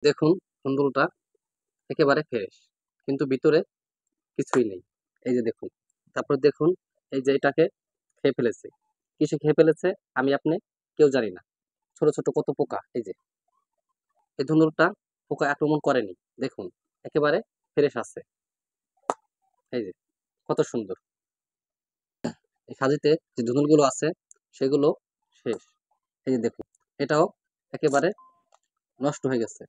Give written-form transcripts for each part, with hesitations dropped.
দেখুন ধুন্দুলটা একেবারে ফ্রেশ, কিন্তু ভিতরে কিছুই নেই। এই যে দেখুন, তারপর দেখুন এই যে এটাকে খেয়ে ফেলেছে। কিসে খেয়ে ফেলেছে আমি আপনি কেউ জানি না। ছোট ছোট কত পোকা, এই যে এই ধুন্দুলটা পোকা আক্রমণ করেনি। দেখুন একেবারে ফ্রেশ আছে। এই যে কত সুন্দর। এই সাজিতে যে ধুন্দুলগুলো আছে সেগুলো শেষ। এই যে দেখুন, এটাও একেবারে নষ্ট হয়ে গেছে।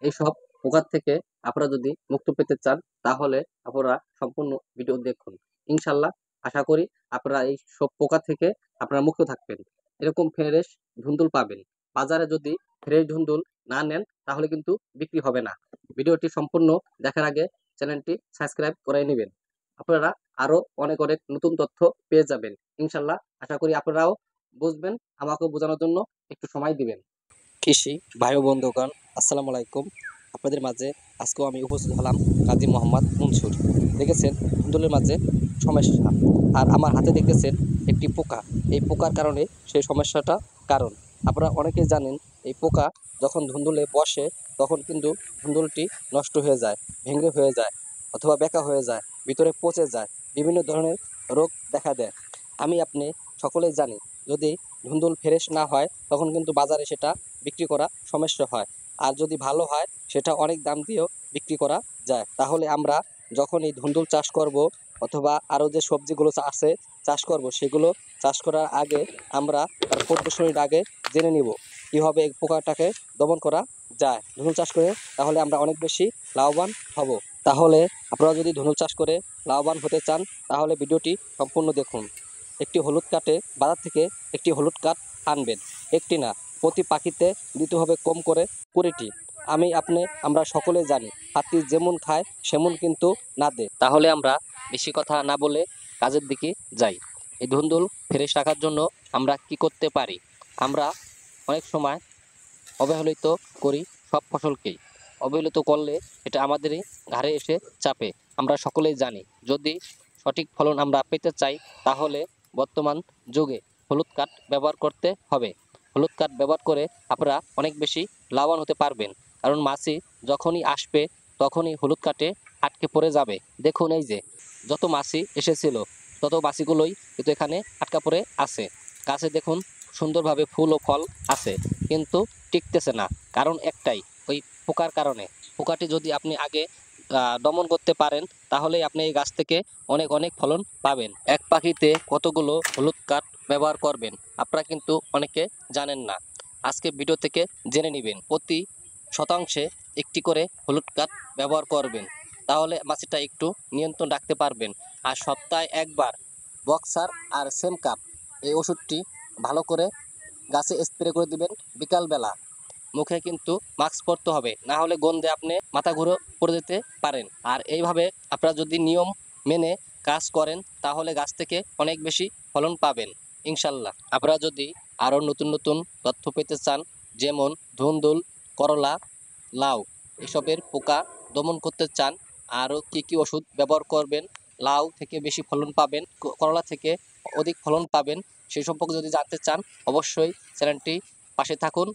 এইসব পোকার থেকে আপনারা যদি মুক্ত পেতে চান তাহলে আপনারা সম্পূর্ণ ভিডিও দেখুন। ইনশাল্লাহ আশা করি আপনারা এই সব পোকা থেকে আপনারা মুক্ত থাকবেন। এরকম ফ্রেশ ধুন্দুল পাবেন। বাজারে যদি ফ্রেশ ধুন্দুল না নেন তাহলে কিন্তু বিক্রি হবে না। ভিডিওটি সম্পূর্ণ দেখার আগে চ্যানেলটি সাবস্ক্রাইব করে নেবেন। আপনারা আরো অনেক অনেক নতুন তথ্য পেয়ে যাবেন। ইনশাল্লাহ আশা করি আপনারাও বুঝবেন। আমাকেও বোঝানোর জন্য একটু সময় দিবেন। কৃষি ভাই ও বন্ধুগণ, আসসালামু আলাইকুম। আপনাদের মাঝে আজকেও আমি উপস্থিত হলাম কাজী মোহাম্মদ মনসুর। দেখেছেন ধুন্দুলের মাঝে সমস্যা, আর আমার হাতে দেখতেছেন একটি পোকা। এই পোকার কারণে সেই সমস্যাটা কারণ আপনারা অনেকেই জানেন, এই পোকা যখন ধুন্দুলে বসে তখন কিন্তু ধুন্দুলটি নষ্ট হয়ে যায়, ভেঙে হয়ে যায়, অথবা বেঁকা হয়ে যায়, ভিতরে পচে যায়, বিভিন্ন ধরনের রোগ দেখা দেয়। আমি আপনি সকলেই জানি, যদি ধুন্দুল ফ্রেশ না হয় তখন কিন্তু বাজারে সেটা বিক্রি করা সমস্যা হয়। আর যদি ভালো হয় সেটা অনেক দাম দিয়েও বিক্রি করা যায়। তাহলে আমরা যখন এই ধুন্দুল চাষ করব অথবা আরও যে সবজিগুলো আছে চাষ করব, সেগুলো চাষ করার আগে আমরা তার পদ্ধতির আগে জেনে নিব কীভাবে এই পোকাটাকে দমন করা যায়। ধুন্দুল চাষ করে তাহলে আমরা অনেক বেশি লাভবান হব। তাহলে আপনারা যদি ধুন্দুল চাষ করে লাভবান হতে চান তাহলে ভিডিওটি সম্পূর্ণ দেখুন। একটি হলুদ কাঠে বাজার থেকে একটি হলুদ কাঠ আনবেন, একটি না, প্রতি পাখিতে দিতে হবে কম করে 20টি। আমরা সকলে জানি, হাতি যেমন খায় সেমন কিন্তু না দেয়। তাহলে আমরা বেশি কথা না বলে কাজের দিকে যাই। এই ধুন্দুল ফ্রেশ রাখার জন্য আমরা কি করতে পারি? আমরা অনেক সময় অবহেলিত করি সব ফসলকেই। অবহেলিত করলে এটা আমাদেরই ঘাড়ে এসে চাপে। আমরা সকলেই জানি, যদি সঠিক ফলন আমরা পেতে চাই তাহলে বর্তমান যুগে হলুদ কাঠ ব্যবহার করতে হবে। হলুদ কাঠ ব্যবহার করে আপনারা অনেক বেশি লাভবান হতে পারবেন। কারণ মাছি যখনই আসবে তখনই হলুদ কাঠে আটকে পড়ে যাবে। দেখুন এই যে যত মাছি এসেছিল তত মাছিগুলোই কিন্তু এখানে আটকা পড়ে আছে। গাছে দেখুন সুন্দরভাবে ফুল ও ফল আছে, কিন্তু টিকতেছে না। কারণ একটাই, ওই পোকার কারণে। পোকাটি যদি আপনি আগে দমন করতে পারেন তাহলেই আপনি এই গাছ থেকে অনেক অনেক ফলন পাবেন। এক পাখিতে কতগুলো হলুদ কাঠ ব্যবহার করবেন আপনারা কিন্তু অনেকে জানেন না। আজকে ভিডিও থেকে জেনে নেবেন। প্রতি শতাংশে একটি করে হলুদ কাঠ ব্যবহার করবেন, তাহলে মাছিটা একটু নিয়ন্ত্রণ রাখতে পারবেন। আর সপ্তাহে একবার বক্সার আর সেম কাপ এই ওষুধটি ভালো করে গাছে স্প্রে করে দিবেন বিকালবেলা। মুখে কিন্তু মাস্ক পরতে হবে, না হলে গন্ধে আপনি মাথা ঘুরে পড়ে যেতে পারেন। আর এইভাবে আপনারা যদি নিয়ম মেনে কাজ করেন তাহলে গাছ থেকে অনেক বেশি ফলন পাবেন ইনশাল্লাহ। আপনারা যদি আরও নতুন নতুন তথ্য পেতে চান, যেমন ধুন্দুল, করলা, লাউ এসবের পোকা দমন করতে চান, আরও কী কী ওষুধ ব্যবহার করবেন, লাউ থেকে বেশি ফলন পাবেন, করলা থেকে অধিক ফলন পাবেন, সেই সম্পর্কে যদি জানতে চান অবশ্যই চ্যানেলটি পাশে থাকুন।